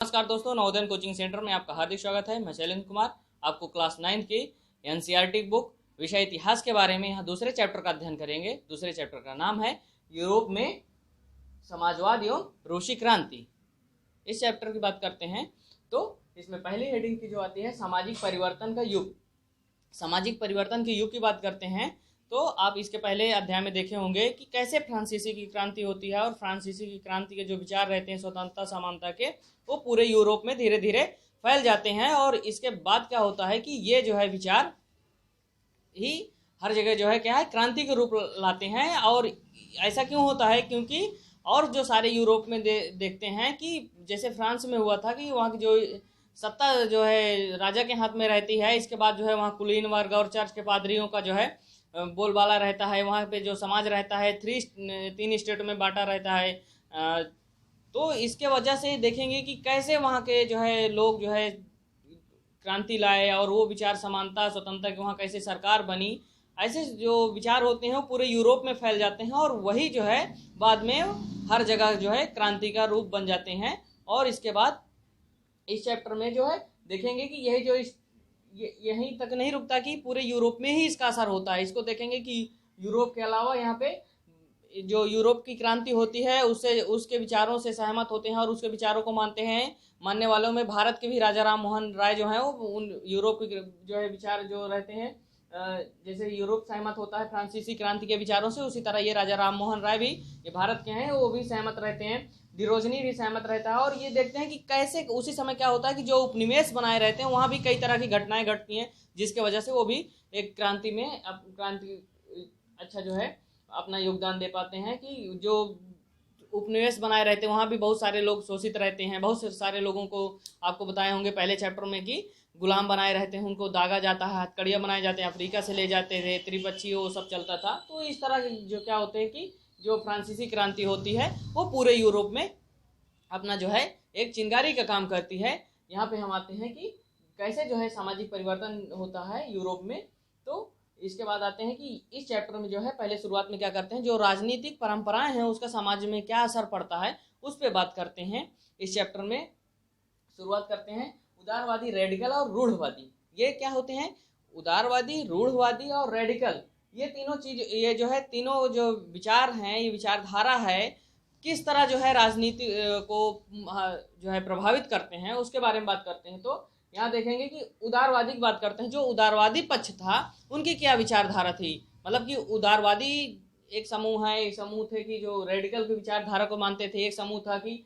नमस्कार दोस्तों, Navodaya coaching centre में आपका हार्दिक स्वागत है। मैं शैलेंद्र कुमार आपको क्लास 9 की एनसीईआरटी बुक विषय इतिहास के बारे में यहाँ दूसरे चैप्टर का अध्ययन करेंगे। दूसरे चैप्टर का नाम है यूरोप में समाजवाद एवं रूसी क्रांति। इस चैप्टर की बात करते हैं तो इसमें पहली हेडिंग की जो आती है सामाजिक परिवर्तन का युग। सामाजिक परिवर्तन के युग की बात करते हैं तो आप इसके पहले अध्याय में देखे होंगे कि कैसे फ्रांसीसी की क्रांति होती है और फ्रांसीसी की क्रांति के जो विचार रहते हैं स्वतंत्रता समानता के, वो पूरे यूरोप में धीरे धीरे फैल जाते हैं। और इसके बाद क्या होता है कि ये जो है विचार ही हर जगह जो है क्या है क्रांति के रूप लाते हैं। और ऐसा क्यों होता है? क्योंकि और जो सारे यूरोप में देखते हैं कि जैसे फ्रांस में हुआ था कि वहाँ की जो सत्ता जो है राजा के हाथ में रहती है, इसके बाद जो है वहाँ कुलीन वर्ग और चर्च के पादरियों का जो है बोलबाला रहता है। वहाँ पे जो समाज रहता है तीन स्टेट में बांटा रहता है। तो इसके वजह से देखेंगे कि कैसे वहाँ के जो है लोग जो है क्रांति लाए और वो विचार समानता स्वतंत्रता की वहाँ कैसे सरकार बनी। ऐसे जो विचार होते हैं वो पूरे यूरोप में फैल जाते हैं और वही जो है बाद में हर जगह जो है क्रांति का रूप बन जाते हैं। और इसके बाद इस चैप्टर में जो है देखेंगे कि यही जो यहीं तक नहीं रुकता कि पूरे यूरोप में ही इसका असर होता है। इसको देखेंगे कि यूरोप के अलावा यहाँ पे जो यूरोप की क्रांति होती है उससे उसके विचारों से सहमत होते हैं और उसके विचारों को मानते हैं। मानने वालों में भारत के भी राजा राम मोहन राय जो हैं वो उन यूरोप के जो है विचार जो रहते हैं, जैसे यूरोप सहमत होता है फ्रांसीसी क्रांति के विचारों से, उसी तरह ये राजा राम मोहन राय भी ये भारत के हैं, वो भी सहमत रहते हैं। डिरोजनी भी सहमत रहता है। और ये देखते हैं कि कैसे उसी समय क्या होता है कि जो उपनिवेश बनाए रहते हैं वहाँ भी कई तरह की घटनाएं घटती हैं, जिसके वजह से वो भी एक क्रांति में अच्छा जो है अपना योगदान दे पाते हैं। कि जो उपनिवेश बनाए रहते हैं वहाँ भी बहुत सारे लोग शोषित रहते हैं। बहुत सारे लोगों को आपको बताए होंगे पहले चैप्टर में कि गुलाम बनाए रहते हैं, उनको दागा जाता है, हथकड़ियाँ बनाए जाते हैं, अफ्रीका से ले जाते थे, त्रिपक्षी वो सब चलता था। तो इस तरह जो क्या होते हैं कि जो फ्रांसीसी क्रांति होती है वो पूरे यूरोप में अपना जो है एक चिंगारी का काम करती है। यहाँ पे हम आते हैं कि कैसे जो है सामाजिक परिवर्तन होता है यूरोप में। तो इसके बाद आते हैं कि इस चैप्टर में जो है पहले शुरुआत में क्या करते हैं, जो राजनीतिक परंपराएं हैं उसका समाज में क्या असर पड़ता है उस पर बात करते हैं। इस चैप्टर में शुरुआत करते हैं उदारवादी, रेडिकल और रूढ़वादी। ये क्या होते हैं? उदारवादी, रूढ़वादी और रेडिकल, ये तीनों चीज, ये जो है तीनों जो विचार हैं, ये विचारधारा है किस तरह जो है राजनीति को जो है प्रभावित करते हैं उसके बारे में बात करते हैं। तो यहाँ देखेंगे कि उदारवादी की बात करते हैं। जो उदारवादी पक्ष था उनकी क्या विचारधारा थी, मतलब कि उदारवादी एक समूह है, एक समूह थे कि जो रेडिकल की विचारधारा को मानते थे, एक समूह था कि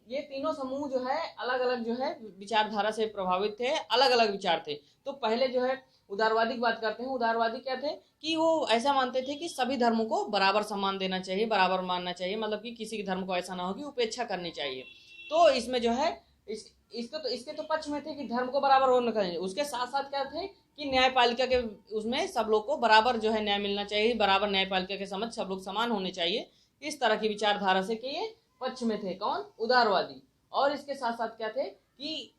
ये तीनों समूह जो है अलग अलग जो है विचारधारा से प्रभावित थे, अलग अलग विचार थे। तो पहले जो है उदारवादी की बात करते हैं। उदारवादी क्या थे कि वो ऐसा मानते थे कि सभी धर्मों को बराबर सम्मान देना चाहिए, बराबर मानना चाहिए, मतलब कि किसी के धर्म को ऐसा ना हो कि उपेक्षा करनी चाहिए। तो इसमें जो है इसके तो पक्ष में थे कि धर्म को बराबर होना चाहिए। उसके साथ साथ क्या थे कि न्यायपालिका के उसमें सब लोग को बराबर जो है न्याय मिलना चाहिए, बराबर न्यायपालिका के समझ सब लोग समान होने चाहिए। इस तरह की विचारधारा से कि ये पक्ष में थे कौन? उदारवादी। और इसके साथ साथ क्या थे कि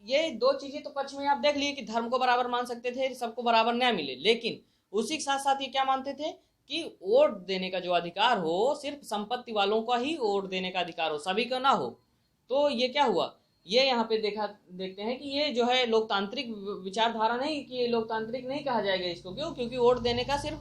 ये दो चीजें तो पक्ष में आप देख लिए कि धर्म को बराबर मान सकते थे, सबको बराबर न्याय मिले, लेकिन उसी के साथ साथ ये क्या मानते थे कि वोट देने का जो अधिकार हो सिर्फ संपत्ति वालों का ही वोट देने का अधिकार हो, सभी का ना हो। तो ये क्या हुआ, ये यहाँ पे देखते हैं कि ये जो है लोकतांत्रिक विचारधारा नहीं, कि ये लोकतांत्रिक नहीं कहा जाएगा इसको। क्यों? क्योंकि वोट देने का सिर्फ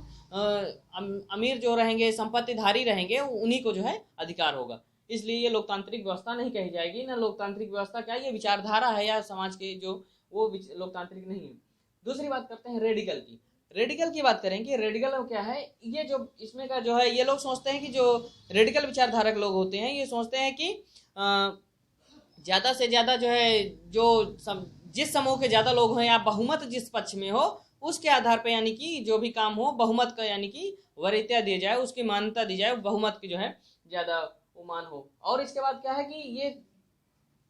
अमीर जो रहेंगे, संपत्तिधारी रहेंगे, उन्हीं को जो है अधिकार होगा, इसलिए ये लोकतांत्रिक व्यवस्था नहीं कही जाएगी। ना लोकतांत्रिक व्यवस्था क्या, ये विचारधारा है या समाज के जो वो लोकतांत्रिक नहीं है। दूसरी बात करते हैं रेडिकल की। रेडिकल की बात करेंगे। रेडिकल क्या है, ये जो इसमें का जो है ये लोग सोचते हैं कि जो रेडिकल विचारधारक लोग होते हैं ये सोचते हैं कि ज़्यादा से ज़्यादा जो है जिस समूह के ज़्यादा लोग हैं या बहुमत जिस पक्ष में हो उसके आधार पर, यानी कि जो भी काम हो बहुमत का यानी कि वरीयता दी जाए, उसकी मान्यता दी जाए, बहुमत की जो है ज़्यादा मान हो। और इसके बाद क्या है कि ये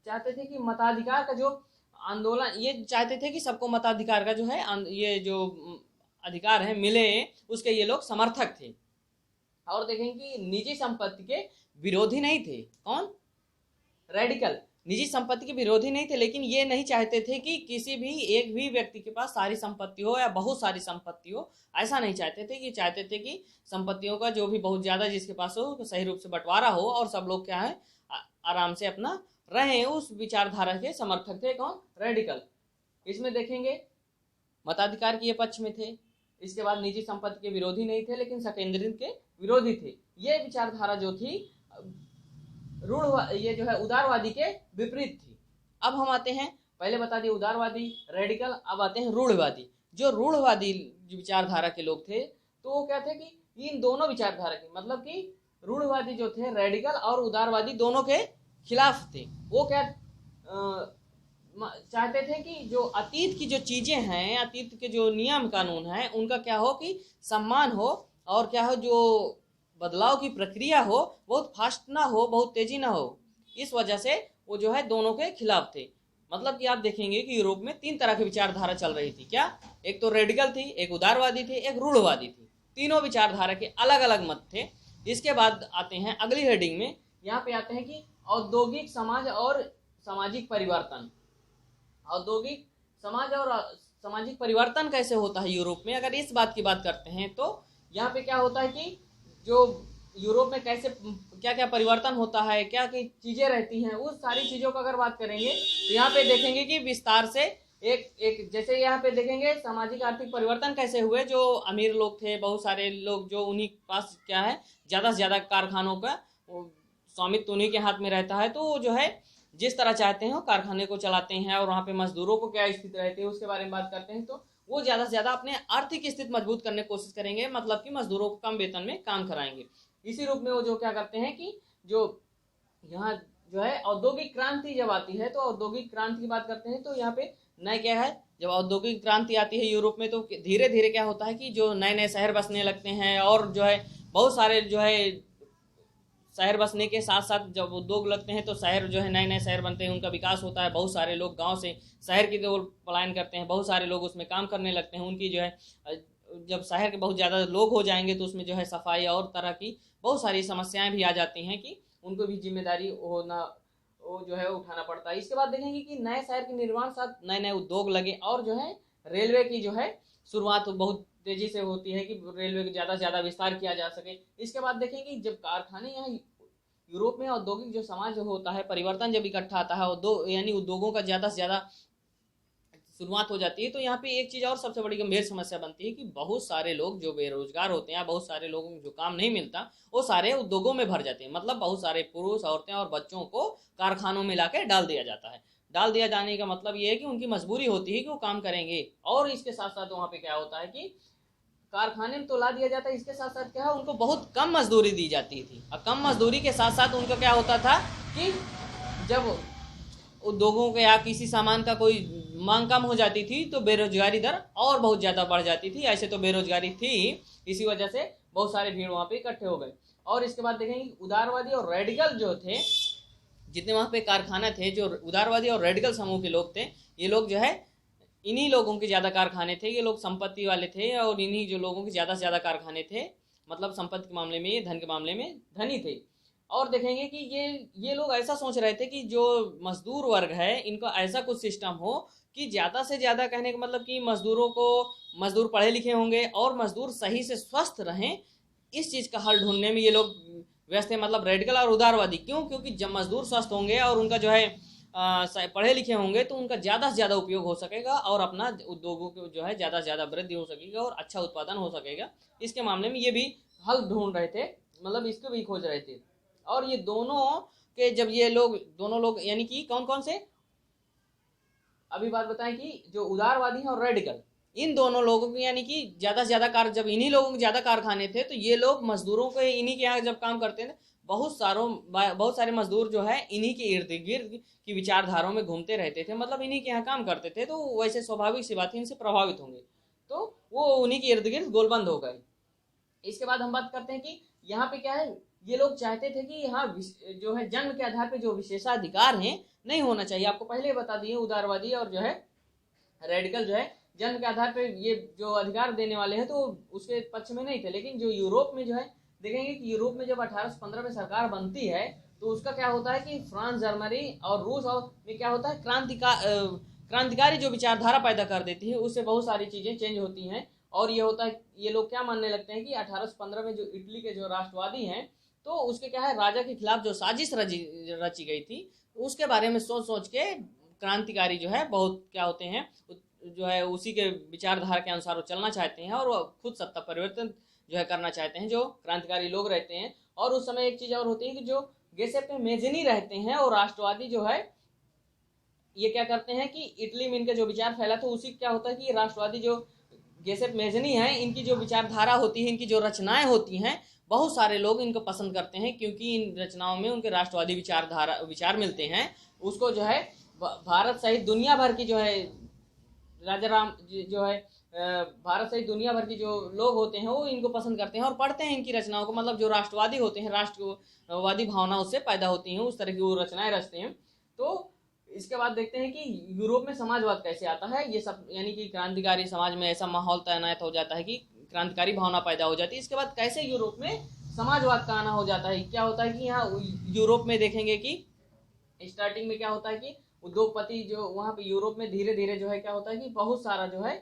चाहते थे कि मताधिकार का जो आंदोलन, ये चाहते थे कि सबको मताधिकार का जो है ये जो अधिकार है मिले, उसके ये लोग समर्थक थे। और देखें कि निजी संपत्ति के विरोधी नहीं थे। कौन? रेडिकल निजी संपत्ति के विरोधी नहीं थे, लेकिन ये नहीं चाहते थे कि किसी भी एक भी व्यक्ति के पास सारी संपत्ति हो या बहुत सारी संपत्ति हो, ऐसा नहीं चाहते थे। कि चाहते थे कि संपत्तियों का जो भी बहुत ज़्यादा जिसके पास हो सही रूप से बंटवारा हो और सब लोग क्या है आराम से अपना रहे उस विचारधारा के समर्थक थे। कौन? रेडिकल। इसमें देखेंगे मताधिकार के ये पक्ष में थे, इसके बाद निजी संपत्ति के विरोधी नहीं थे, लेकिन संकेंद्रित के विरोधी थे। ये विचारधारा जो थी ये जो है उदारवादी के विपरीत थी। अब हम आते हैं, पहले बता दिए उदारवादी, रेडिकल, अब आते हैं रूढ़वादी। जो रूढ़वादी विचारधारा के लोग थे तो वो क्या थे कि इन दोनों विचारधारा के, मतलब कि रूढ़वादी जो थे रेडिकल और उदारवादी दोनों के खिलाफ थे। वो क्या चाहते थे कि जो अतीत की जो चीजें हैं, अतीत के जो नियम कानून हैं, उनका क्या हो कि सम्मान हो, और क्या हो जो बदलाव की प्रक्रिया हो बहुत फास्ट ना हो, बहुत तेजी ना हो। इस वजह से वो जो है दोनों के खिलाफ थे। मतलब कि आप देखेंगे कि यूरोप में 3 तरह की विचारधारा चल रही थी। क्या? एक तो रेडिकल थी, एक उदारवादी थी, एक रूढ़वादी थी। तीनों विचारधारा के अलग अलग मत थे। इसके बाद आते हैं अगली हेडिंग में, यहाँ पे आते हैं कि औद्योगिक समाज और सामाजिक परिवर्तन। औद्योगिक समाज और सामाजिक परिवर्तन कैसे होता है यूरोप में, अगर इस बात की बात करते हैं तो यहाँ पे क्या होता है कि जो यूरोप में कैसे क्या क्या परिवर्तन होता है, क्या क्या चीजें रहती हैं, उस सारी चीजों का अगर बात करेंगे तो यहाँ पे देखेंगे कि विस्तार से एक जैसे यहाँ पे देखेंगे सामाजिक आर्थिक परिवर्तन कैसे हुए। जो अमीर लोग थे, बहुत सारे लोग जो उन्हीं के पास क्या है ज्यादा से ज्यादा कारखानों का स्वामित्व उन्हीं के हाथ में रहता है, तो जो है जिस तरह चाहते हैं वो कारखाने को चलाते हैं। और वहाँ पे मजदूरों को क्या स्थिति रहती है उसके बारे में बात करते हैं, तो वो ज्यादा से ज्यादा अपने आर्थिक स्थिति मजबूत करने की कोशिश करेंगे, मतलब कि मजदूरों को कम वेतन में काम कराएंगे। इसी रूप में वो जो क्या करते हैं कि जो यहाँ जो है औद्योगिक क्रांति जब आती है, तो औद्योगिक क्रांति की बात करते हैं तो यहाँ पे नए क्या है, जब औद्योगिक क्रांति आती है यूरोप में तो धीरे धीरे क्या होता है कि जो नए नए शहर बसने लगते हैं, और जो है बहुत सारे जो है शहर बसने के साथ साथ जब उद्योग लगते हैं तो शहर जो है नए नए शहर बनते हैं, उनका विकास होता है। बहुत सारे लोग गांव से शहर की ओर पलायन करते हैं, बहुत सारे लोग उसमें काम करने लगते हैं। उनकी जो है जब शहर के बहुत ज़्यादा लोग हो जाएंगे तो उसमें जो है सफाई और तरह की बहुत सारी समस्याएं भी आ जाती हैं कि उनको भी जिम्मेदारी होना वो जो है उठाना पड़ता है। इसके बाद देखेंगे कि नए शहर के निर्माण साथ नए नए उद्योग लगे, और जो है रेलवे की जो है शुरुआत बहुत तेजी से होती है कि रेलवे को ज़्यादा से ज़्यादा विस्तार किया जा सके। इसके बाद देखेंगे जब कारखाने यहाँ यूरोप में औद्योगिक जो समाज होता है, परिवर्तन जब इकट्ठा आता है, यानी उद्योगों का ज़्यादा से ज़्यादा शुरुआत हो जाती है, तो यहाँ पे एक चीज़ और सबसे बड़ी गंभीर समस्या बनती है कि बहुत सारे लोग जो बेरोजगार होते हैं, बहुत सारे लोगों को जो काम नहीं मिलता, वो सारे उद्योगों में भर जाते हैं। मतलब बहुत सारे पुरुष, औरतें और बच्चों को कारखानों में लाके डाल दिया जाता है। डाल दिया जाने का मतलब ये है कि उनकी मजबूरी होती है कि वो काम करेंगे, और इसके साथ साथ वहाँ पे क्या होता है कि कारखाने में तो ला दिया जाता है, इसके साथ साथ क्या है उनको बहुत कम मजदूरी दी जाती थी। और कम मजदूरी के साथ साथ उनका क्या होता था कि जब उद्योगों के या किसी सामान का कोई मांग कम हो जाती थी तो बेरोजगारी दर और बहुत ज़्यादा बढ़ जाती थी। ऐसे तो बेरोजगारी थी, इसी वजह से बहुत सारे भीड़ वहाँ पे इकट्ठे हो गए। और इसके बाद देखेंगे उदारवादी और रेडिकल जो थे, जितने वहाँ पे कारखाने थे, जो उदारवादी और रेडिकल समूह के लोग थे, ये लोग जो है इन्हीं लोगों के ज़्यादा कारखाने थे। ये लोग संपत्ति वाले थे और इन्हीं जो लोगों के ज़्यादा से ज़्यादा कारखाने थे, मतलब संपत्ति के मामले में, धन के मामले में धनी थे। और देखेंगे कि ये लोग ऐसा सोच रहे थे कि जो मजदूर वर्ग है इनका ऐसा कुछ सिस्टम हो कि ज़्यादा से ज़्यादा, कहने का मतलब कि मजदूर पढ़े लिखे होंगे और मजदूर सही से स्वस्थ रहें, इस चीज़ का हल ढूंढने में ये लोग व्यस्त है। मतलब रेडिकल और उदारवादी क्यों? क्योंकि जब मजदूर स्वस्थ होंगे और उनका जो है पढ़े लिखे होंगे तो उनका ज़्यादा से ज़्यादा उपयोग हो सकेगा और अपना उद्योगों को जो है ज़्यादा से ज़्यादा वृद्धि हो सकेगा और अच्छा उत्पादन हो सकेगा। इसके मामले में ये भी हल ढूंढ रहे थे, मतलब इसको भी खोज रहे थे। और ये दोनों के जब ये लोग दोनों लोग यानी कि कौन कौन से, अभी बात बताएं कि जो उदारवादी हैं और रेडिकल, इन दोनों लोगों की यानी कि ज़्यादा से ज़्यादा जब इन्हीं लोगों के ज़्यादा कारखाने थे तो ये लोग मजदूरों को इन्हीं के यहाँ जब काम करते थे, बहुत सारे मजदूर जो है इन्हीं के इर्द गिर्द की विचारधाराओं में घूमते रहते थे, मतलब इन्हीं के यहाँ काम करते थे, तो वैसे स्वाभाविक सी बात है इनसे प्रभावित होंगे, तो वो उन्हीं के इर्द गिर्द गोलबंद हो गए। इसके बाद हम बात करते हैं कि यहाँ पे क्या है, ये लोग चाहते थे कि यहाँ जो है जन्म के आधार पे जो विशेषाधिकार हैं नहीं होना चाहिए। आपको पहले बता दिए उदारवादी और जो है रेडिकल जो है जन्म के आधार पे ये जो अधिकार देने वाले हैं तो उसके पक्ष में नहीं थे। लेकिन जो यूरोप में जो है देखेंगे कि यूरोप में जब 1815 में सरकार बनती है तो उसका क्या होता है कि फ्रांस, जर्मनी और रूस और में क्या होता है क्रांतिकारी जो विचारधारा पैदा कर देती है, उससे बहुत सारी चीजें चेंज होती हैं। और ये होता है, ये लोग क्या मानने लगते हैं कि 1815 में जो इटली के जो राष्ट्रवादी हैं तो उसके क्या है राजा के खिलाफ जो साजिश रची गई थी उसके बारे में सोच सोच के क्रांतिकारी जो है बहुत क्या होते हैं, जो है उसी के विचारधारा के अनुसार वो चलना चाहते हैं और वो खुद सत्ता परिवर्तन जो है करना चाहते हैं, जो क्रांतिकारी लोग रहते हैं। और उस समय एक चीज़ और होती है कि जो गेसेप्पे मेज़नी रहते हैं और राष्ट्रवादी जो है ये क्या करते हैं कि इटली में इनका जो विचार फैला था उसी क्या होता है कि राष्ट्रवादी जो गेसेप मेज़नी है, इनकी जो विचारधारा होती है, इनकी जो रचनाएं होती हैं, बहुत सारे लोग इनको पसंद करते हैं क्योंकि इन रचनाओं में उनके राष्ट्रवादी विचार मिलते हैं। उसको जो है भारत सहित दुनिया भर की जो है राजाराम जो है भारत सहित दुनिया भर की जो लोग होते हैं वो इनको पसंद करते हैं और पढ़ते हैं इनकी रचनाओं को। मतलब जो राष्ट्रवादी होते हैं, राष्ट्रवादी भावना उससे पैदा होती हैं, उस तरह की वो रचनाएं रचते हैं। तो इसके बाद देखते हैं कि यूरोप में समाजवाद कैसे आता है। ये सब यानी कि क्रांतिकारी समाज में ऐसा माहौल तैनात हो जाता है कि क्रांतिकारी भावना पैदा हो जाती है। इसके बाद कैसे यूरोप में समाजवाद का आना हो जाता है। क्या होता है कि यहाँ यूरोप में देखेंगे कि स्टार्टिंग में क्या होता है कि उद्योगपति जो वहाँ पे यूरोप में धीरे धीरे जो है क्या होता है कि बहुत सारा जो है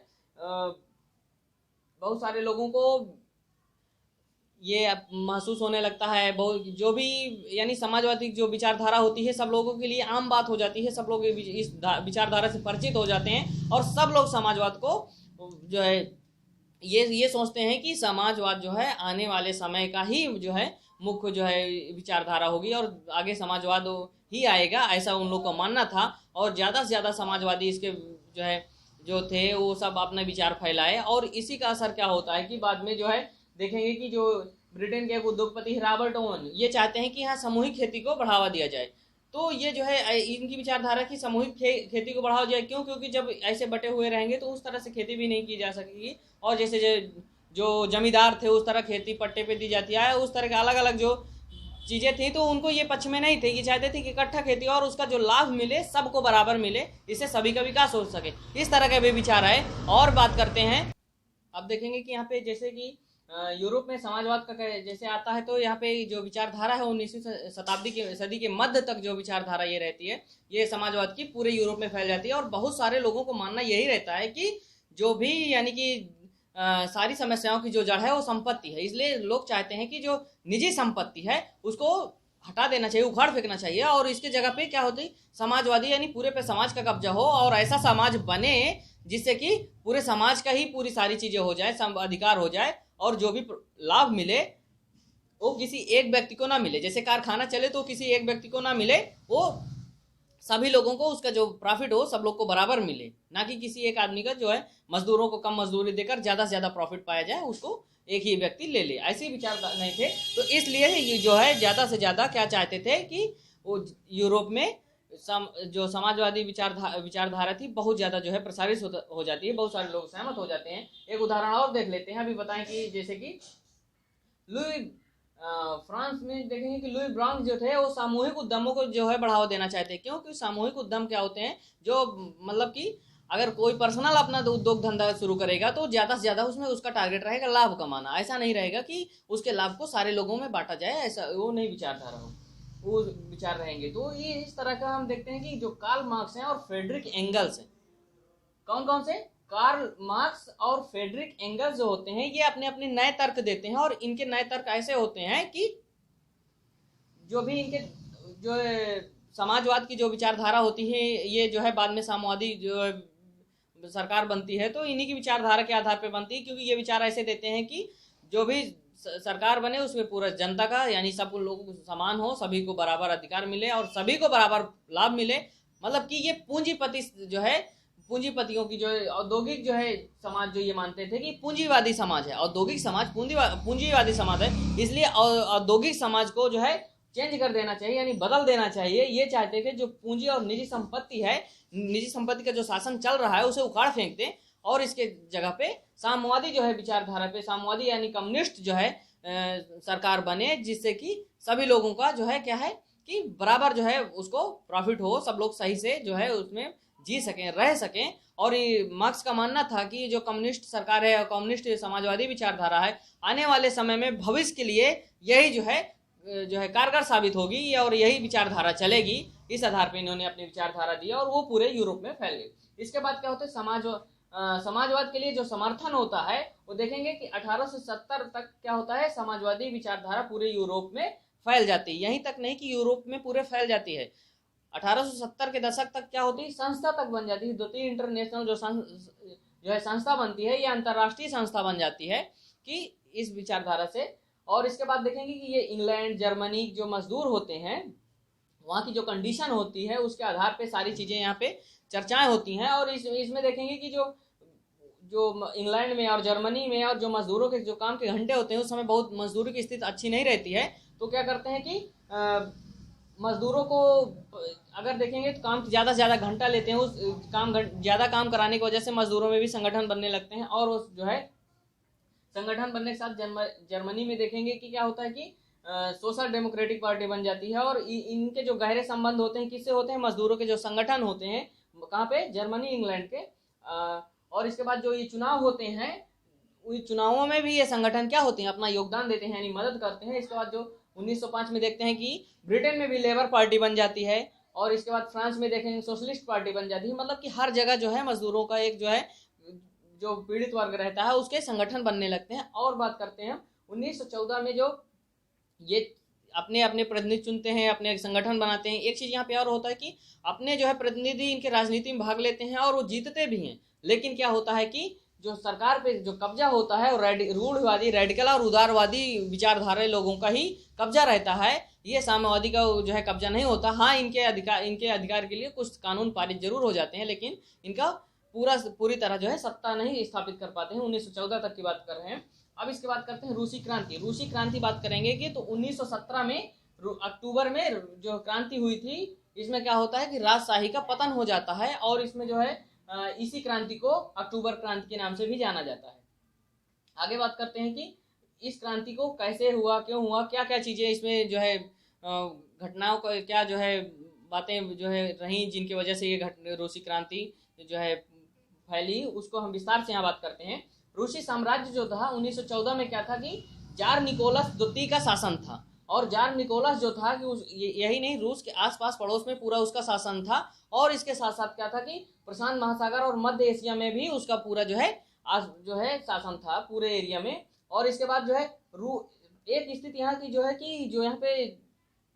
बहुत सारे लोगों को ये महसूस होने लगता है। बहुत जो भी यानी समाजवादी जो विचारधारा होती है सब लोगों के लिए आम बात हो जाती है, सब लोग इस विचारधारा से परिचित हो जाते हैं और सब लोग समाजवाद को जो है ये सोचते हैं कि समाजवाद जो है आने वाले समय का ही जो है मुख्य जो है विचारधारा होगी और आगे समाजवाद ही आएगा, ऐसा उन लोग को मानना था। और ज़्यादा से ज़्यादा समाजवादी इसके जो है जो थे वो सब अपना विचार फैलाए और इसी का असर क्या होता है कि बाद में जो है देखेंगे कि जो ब्रिटेन के एक उद्योगपति रॉबर्ट ओवन ये चाहते हैं कि यहाँ सामूहिक खेती को बढ़ावा दिया जाए। तो ये जो है इनकी विचारधारा की सामूहिक खेती को बढ़ावा जाए, क्यों? क्योंकि जब ऐसे बटे हुए रहेंगे तो उस तरह से खेती भी नहीं की जा सकेगी और जैसे जो जमींदार थे उस तरह खेती पट्टे पे दी जाती है, उस तरह के अलग अलग जो चीज़ें थी तो उनको ये पक्ष में नहीं थे कि चाहते थे कि इकट्ठा खेती और उसका जो लाभ मिले सबको बराबर मिले, इससे सभी का विकास हो सके। इस तरह के भी विचार आए। और बात करते हैं, अब देखेंगे कि यहाँ पे जैसे कि यूरोप में समाजवाद का जैसे आता है तो यहाँ पे जो विचारधारा है 19वीं शताब्दी की सदी के मध्य तक जो विचारधारा ये रहती है ये समाजवाद की पूरे यूरोप में फैल जाती है। और बहुत सारे लोगों को मानना यही रहता है कि जो भी यानी कि सारी समस्याओं की जो जड़ है वो संपत्ति है। इसलिए लोग चाहते हैं कि जो निजी संपत्ति है उसको हटा देना चाहिए, उखाड़ फेंकना चाहिए और इसके जगह पे क्या होती समाजवादी यानी पूरे पे समाज का कब्जा हो और ऐसा समाज बने जिससे कि पूरे समाज का ही पूरी सारी चीज़ें हो जाए, सब अधिकार हो जाए और जो भी लाभ मिले वो किसी एक व्यक्ति को ना मिले। जैसे कारखाना चले तो किसी एक व्यक्ति को ना मिले, वो सभी लोगों को उसका जो प्रॉफिट हो सब लोग को बराबर मिले, ना कि किसी एक आदमी का जो है मजदूरों को कम मजदूरी देकर ज़्यादा से ज़्यादा प्रॉफिट पाया जाए उसको एक ही व्यक्ति ले ले। ऐसे विचार नहीं थे। तो इसलिए ये जो है ज़्यादा से ज़्यादा क्या चाहते थे कि वो यूरोप में जो समाजवादी विचारधारा थी बहुत ज़्यादा जो है प्रसारित हो जाती है, बहुत सारे लोग सहमत हो जाते हैं। एक उदाहरण और देख लेते हैं। अभी बताएं कि जैसे कि लुई फ्रांस में देखेंगे कि लुई ब्रांक जो थे वो सामूहिक उद्यमों को जो है बढ़ावा देना चाहते हैं। क्योंकि सामूहिक उद्यम क्या होते हैं, जो मतलब कि अगर कोई पर्सनल अपना उद्योग धंधा शुरू करेगा तो ज़्यादा से ज़्यादा उसमें उसका टारगेट रहेगा लाभ कमाना। ऐसा नहीं रहेगा कि उसके लाभ को सारे लोगों में बांटा जाए, ऐसा वो नहीं विचारधारा हो, वो विचार रहेंगे। तो ये इस तरह का हम देखते हैं कि जो कार्ल मार्क्स हैं और फ्रेडरिक एंगल्स हैं, कौन कौन से, कार्ल मार्क्स और फ्रेडरिक एंगल्स जो होते हैं ये अपने अपने नए तर्क देते हैं। और इनके नए तर्क ऐसे होते हैं कि जो भी इनके जो समाजवाद की जो विचारधारा होती है ये जो है बाद में साम्यवादी जो सरकार बनती है तो इन्हीं की विचारधारा के आधार पर बनती है। क्योंकि ये विचार ऐसे देते हैं कि जो भी सरकार बने उसमें पूरा जनता का यानी सब लोगों को समान हो, सभी को बराबर अधिकार मिले और सभी को बराबर लाभ मिले। मतलब कि ये पूंजीपति जो है, पूंजीपतियों की जो औद्योगिक जो है समाज जो ये मानते थे कि पूंजीवादी समाज है, औद्योगिक समाज पूंजीवादी समाज है, इसलिए औद्योगिक समाज को जो है चेंज कर देना चाहिए यानी बदल देना चाहिए। ये चाहते थे जो पूंजी और निजी संपत्ति है, निजी संपत्ति का जो शासन चल रहा है उसे उखाड़ फेंक दें और इसके जगह पे साम्यवादी जो है विचारधारा पे, साम्यवादी यानी कम्युनिस्ट जो है सरकार बने, जिससे कि सभी लोगों का जो है क्या है कि बराबर जो है उसको प्रॉफिट हो, सब लोग सही से जो है उसमें जी सकें, रह सकें। और ये मार्क्स का मानना था कि जो कम्युनिस्ट सरकार है और कम्युनिस्ट समाजवादी विचारधारा है आने वाले समय में भविष्य के लिए यही जो है कारगर साबित होगी और यही विचारधारा चलेगी। इस आधार पर इन्होंने अपनी विचारधारा दी और वो पूरे यूरोप में फैल गई। इसके बाद क्या होता है, समाजवाद के लिए जो समर्थन होता है वो देखेंगे कि 1870 तक क्या होता है, समाजवादी विचारधारा पूरे यूरोप में फैल जाती है। यहीं तक नहीं कि यूरोप में पूरे फैल जाती है, 1870 के दशक तक क्या होती, संस्था तक बन जाती है। द्वितीय इंटरनेशनल जो है संस्था बनती है, ये अंतर्राष्ट्रीय संस्था बन जाती है कि इस विचारधारा से। और इसके बाद देखेंगे कि ये इंग्लैंड, जर्मनी जो मजदूर होते हैं, वहाँ की जो कंडीशन होती है उसके आधार पे सारी चीज़ें यहाँ पे चर्चाएं होती हैं। और इसमें देखेंगे कि जो जो इंग्लैंड में और जर्मनी में और जो मजदूरों के जो काम के घंटे होते हैं उस समय बहुत मजदूरी की स्थिति अच्छी नहीं रहती है, तो क्या करते हैं कि मजदूरों को अगर देखेंगे तो काम ज़्यादा से ज़्यादा घंटा लेते हैं, उस ज़्यादा काम कराने की वजह से मजदूरों में भी संगठन बनने लगते हैं। और उस जो है संगठन बनने के साथ जर्मनी में देखेंगे कि क्या होता है कि सोशल डेमोक्रेटिक पार्टी बन जाती है। और इनके जो गहरे संबंध होते हैं किससे होते हैं, मजदूरों के जो संगठन होते हैं कहाँ पे, जर्मनी इंग्लैंड के। और इसके बाद जो ये चुनाव होते हैं, चुनावों में भी ये संगठन क्या होते हैं, अपना योगदान देते हैं, यानी मदद करते हैं। इसके बाद जो 1905 में देखते हैं कि ब्रिटेन में भी लेबर पार्टी बन जाती है। और इसके बाद फ्रांस में देखेंगे सोशलिस्ट पार्टी बन जाती है। मतलब कि हर जगह जो है मजदूरों का एक जो है जो पीड़ित वर्ग रहता है उसके संगठन बनने लगते हैं। और बात करते हैं 1914 में जो ये अपने अपने प्रतिनिधि चुनते हैं, अपने संगठन बनाते हैं। एक चीज़ यहाँ पे और होता है कि अपने जो है प्रतिनिधि इनके राजनीति में भाग लेते हैं और वो जीतते भी हैं, लेकिन क्या होता है कि जो सरकार पे जो कब्जा होता है वो रूढ़वादी, रेडिकल और उदारवादी विचारधारा लोगों का ही कब्जा रहता है। ये साम्यवादी का जो है कब्जा नहीं होता। हाँ, इनके अधिकार के लिए कुछ कानून पारित जरूर हो जाते हैं, लेकिन इनका पूरी तरह जो है सत्ता नहीं स्थापित कर पाते हैं। 1914 तक की बात कर रहे हैं। अब इसके बाद करते हैं रूसी क्रांति। रूसी क्रांति बात करेंगे कि तो 1917 में अक्टूबर में जो क्रांति हुई थी, इसमें क्या होता है कि राजशाही का पतन हो जाता है। और इसमें जो है इसी क्रांति को अक्टूबर क्रांति के नाम से भी जाना जाता है। आगे बात करते हैं कि इस क्रांति को कैसे हुआ, क्यों हुआ, क्या क्या चीज़ें इसमें जो है घटनाओं को क्या जो है बातें जो है रही जिनकी वजह से ये रूसी क्रांति जो है फैली, उसको हम विस्तार से यहाँ बात करते हैं। रूसी साम्राज्य जो था 1914 में क्या था कि जार निकोलस द्वितीय का शासन था। और जार निकोलस जो था कि यही नहीं, रूस के आसपास पड़ोस में पूरा उसका शासन था। और इसके साथ साथ क्या था कि प्रशांत महासागर और मध्य एशिया में भी उसका पूरा जो है शासन था पूरे एरिया में। और इसके बाद जो है एक स्थिति यहाँ की जो है कि जो यहाँ पे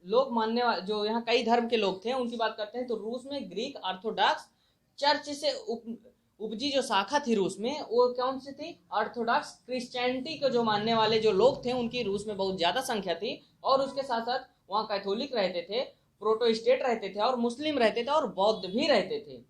लोग मानने वाले जो यहाँ कई धर्म के लोग थे उनकी बात करते हैं तो रूस में ग्रीक ऑर्थोडॉक्स चर्च से उपजी जो शाखा थी रूस में, वो कौन सी थी, ऑर्थोडॉक्स क्रिश्चियनिटी को जो मानने वाले जो लोग थे उनकी रूस में बहुत ज़्यादा संख्या थी। और उसके साथ साथ वहाँ कैथोलिक रहते थे, प्रोटेस्टेंट रहते थे और मुस्लिम रहते थे और बौद्ध भी रहते थे।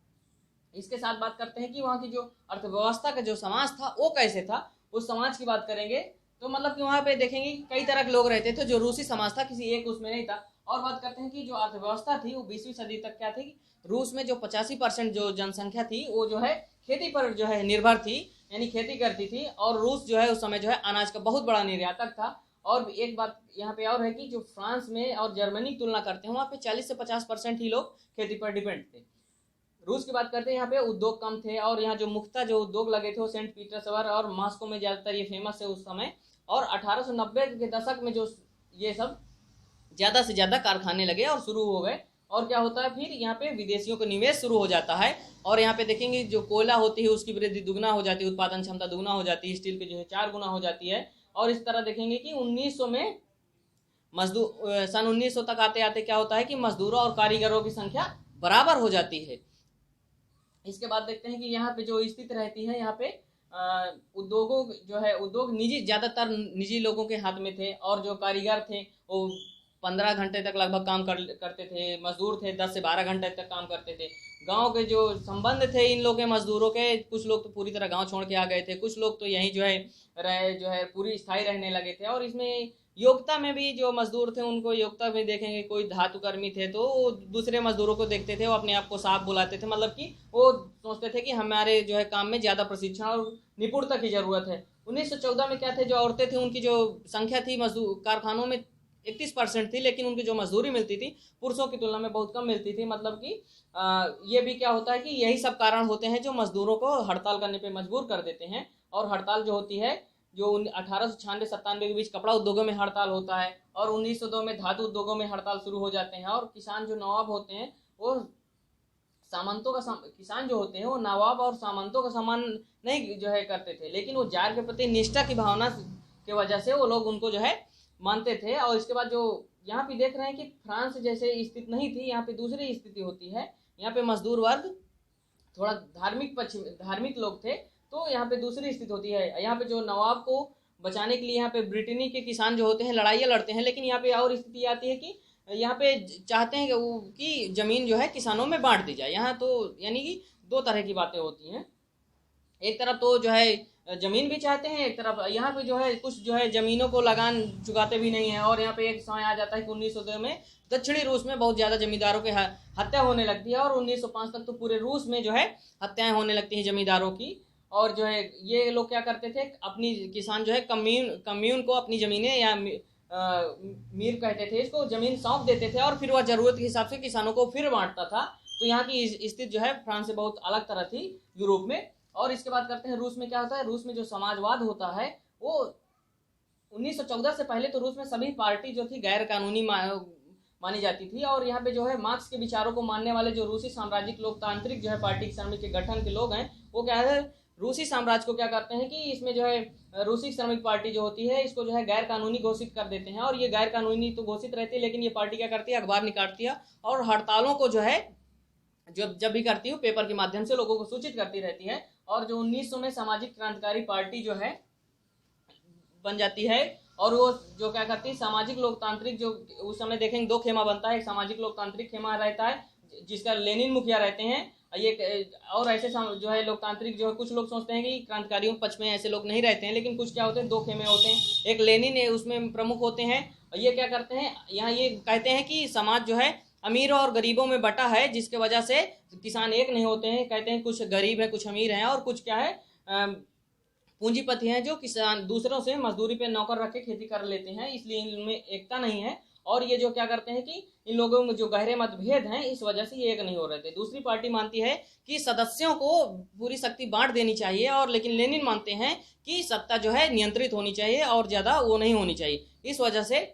इसके साथ बात करते हैं कि वहाँ की जो अर्थव्यवस्था का जो समाज था वो कैसे था, उस समाज की बात करेंगे तो मतलब कि वहाँ पे देखेंगे कई तरह के लोग रहते थे। जो रूसी समाज था किसी एक उसमें नहीं था। और बात करते हैं कि जो अर्थव्यवस्था थी वो 20वीं सदी तक क्या थी, रूस में जो 85% जो जनसंख्या थी वो जो है खेती पर जो है निर्भर थी, यानी खेती करती थी। और रूस जो है उस समय जो है अनाज का बहुत बड़ा निर्यातक था। और एक बात यहाँ पे और है कि जो फ्रांस में और जर्मनी की तुलना करते हैं वहाँ पे 40 से 50% ही लोग खेती पर डिपेंड थे। रूस की बात करते हैं, यहाँ पे उद्योग कम थे। और यहाँ जो मुख्यतः जो उद्योग लगे थे वो सेंट पीटर्सबर्ग और मॉस्को में ज़्यादातर ये फेमस है उस समय। और 1890 के दशक में जो ये सब ज़्यादा से ज़्यादा कारखाने लगे और शुरू हो गए। और क्या होता है फिर यहाँ पे विदेशियों का निवेश शुरू हो जाता है। और यहाँ पे देखेंगे जो कोयला होती है उसकी वृद्धि दुगना हो जाती है, उत्पादन क्षमता दुगना हो जाती है, स्टील की जो है 4 गुना हो जाती है। और इस तरह देखेंगे कि 1900 में सन 1900 तक आते आते क्या होता है कि मजदूरों और कारीगरों की संख्या बराबर हो जाती है। इसके बाद देखते हैं कि यहाँ पे जो स्थिति रहती है, यहाँ पे उद्योगों जो है उद्योग निजी ज़्यादातर निजी लोगों के हाथ में थे। और जो कारीगर थे वो 15 घंटे तक लगभग काम करते थे। मजदूर थे 10 से 12 घंटे तक काम करते थे। गांव के जो संबंध थे इन लोगों के मजदूरों के, कुछ लोग तो पूरी तरह गांव छोड़ के आ गए थे, कुछ लोग तो यहीं जो है पूरी स्थायी रहने लगे थे। और इसमें योग्यता में भी जो मजदूर थे उनको योग्यता में देखेंगे, कोई धातु कर्मी थे तो वो दूसरे मजदूरों को देखते थे, वो अपने आप को साफ बुलाते थे। मतलब कि वो सोचते थे कि हमारे जो है काम में ज़्यादा प्रशिक्षण और निपुणता की ज़रूरत है। 1914 में क्या थे, जो औरतें थी उनकी जो संख्या थी मजदूर कारखानों में 31% थी, लेकिन उनकी जो मजदूरी मिलती थी पुरुषों की तुलना में बहुत कम मिलती थी। मतलब कि ये भी क्या होता है कि यही सब कारण होते हैं जो मजदूरों को हड़ताल करने पे मजबूर कर देते हैं। और हड़ताल जो होती है जो 1896-97 के बीच कपड़ा उद्योगों में हड़ताल होता है। और 1902 में धातु उद्योगों में हड़ताल शुरू हो जाते हैं। और किसान जो नवाब होते हैं वो सामंतों का किसान जो होते हैं वो नवाब और सामंतों का सम्मान नहीं जो है करते थे, लेकिन वो जार के प्रति निष्ठा की भावना की वजह से वो लोग उनको जो है मानते थे। और इसके बाद जो यहाँ पे देख रहे हैं कि फ्रांस जैसे स्थिति नहीं थी, यहाँ पे दूसरी स्थिति होती है। यहाँ पे मजदूर वर्ग थोड़ा धार्मिक लोग थे, तो यहाँ पे दूसरी स्थिति होती है। यहाँ पे जो नवाब को बचाने के लिए यहाँ पे ब्रिटेनी के किसान जो होते हैं लड़ाइयाँ लड़ते हैं, लेकिन यहाँ पे और स्थिति आती है कि यहाँ पे चाहते हैं कि जमीन जो है किसानों में बांट दी जाए। यहाँ तो यानी कि दो तरह की बातें होती हैं, एक तरफ तो जो है जमीन भी चाहते हैं, एक तरफ यहाँ पे जो है कुछ जो है जमीनों को लगान चुकाते भी नहीं है। और यहाँ पे एक समय आ जाता है कि 1902 में दक्षिणी रूस में बहुत ज़्यादा जमींदारों की हत्या होने लगती है, और 1905 तक तो पूरे रूस में जो है हत्याएं होने लगती हैं जमींदारों की। और जो है ये लोग क्या करते थे, अपनी किसान जो है कम्यून को अपनी ज़मीनें या मीर कहते थे इसको, ज़मीन सौंप देते थे और फिर वह ज़रूरत के हिसाब से किसानों को फिर बांटता था। तो यहाँ की स्थिति जो है फ्रांस से बहुत अलग तरह थी यूरोप में। और इसके बाद करते हैं रूस में क्या होता है। रूस में जो समाजवाद होता है वो 1914 से पहले तो रूस में सभी पार्टी जो थी गैर कानूनी मानी जाती थी। और यहाँ पे जो है मार्क्स के विचारों को मानने वाले जो रूसी साम्राज्यिक लोकतांत्रिक जो है पार्टी श्रमिक के गठन के लोग हैं, वो क्या है रूसी साम्राज्य को क्या करते हैं कि इसमें जो है रूसी श्रमिक पार्टी जो होती है इसको जो है गैर कानूनी घोषित कर देते हैं। और ये गैर कानूनी तो घोषित रहती है, लेकिन ये पार्टी क्या करती है, अखबार निकालती है और हड़तालों को जो है जब भी करती है पेपर के माध्यम से लोगों को सूचित करती रहती है। और जो 1900 में सामाजिक क्रांतिकारी पार्टी जो है बन जाती है, और वो जो क्या करती है सामाजिक लोकतांत्रिक, जो उस समय देखेंगे दो खेमा बनता है, एक सामाजिक लोकतांत्रिक खेमा रहता है जिसका लेनिन मुखिया रहते हैं, ये और ऐसे जो है लोकतांत्रिक जो है कुछ लोग सोचते हैं कि क्रांतिकारियों के पक्ष में ऐसे लोग नहीं रहते हैं, लेकिन कुछ क्या होते हैं दो खेमे होते हैं, एक लेनिन है उसमें प्रमुख होते हैं। ये क्या करते हैं, यहाँ ये कहते हैं कि समाज जो है अमीरों और गरीबों में बटा है, जिसके वजह से किसान एक नहीं होते हैं। कहते हैं कुछ गरीब है कुछ अमीर हैं, और कुछ क्या है पूंजीपति हैं जो किसान दूसरों से मजदूरी पे नौकर रख के खेती कर लेते हैं, इसलिए इनमें एकता नहीं है। और ये जो क्या करते हैं कि इन लोगों में जो गहरे मतभेद हैं इस वजह से ये एक नहीं हो रहे थे। दूसरी पार्टी मानती है कि सदस्यों को पूरी शक्ति बांट देनी चाहिए, और लेकिन लेनिन मानते हैं कि सत्ता जो है नियंत्रित होनी चाहिए और ज़्यादा वो नहीं होनी चाहिए। इस वजह से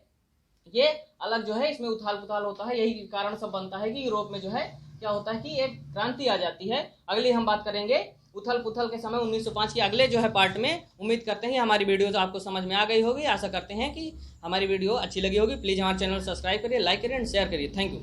ये अलग जो है इसमें उथाल पुथाल होता है। यही कारण सब बनता है कि यूरोप में जो है क्या होता है कि एक क्रांति आ जाती है। अगली हम बात करेंगे उथल पुथल के समय 1905 के अगले जो है पार्ट में। उम्मीद करते हैं हमारी वीडियो तो आपको समझ में आ गई होगी। आशा करते हैं कि हमारी वीडियो अच्छी लगी होगी। प्लीज़ हमारे चैनल सब्सक्राइब करिए, लाइक करिए एंड शेयर करिए। Thank you.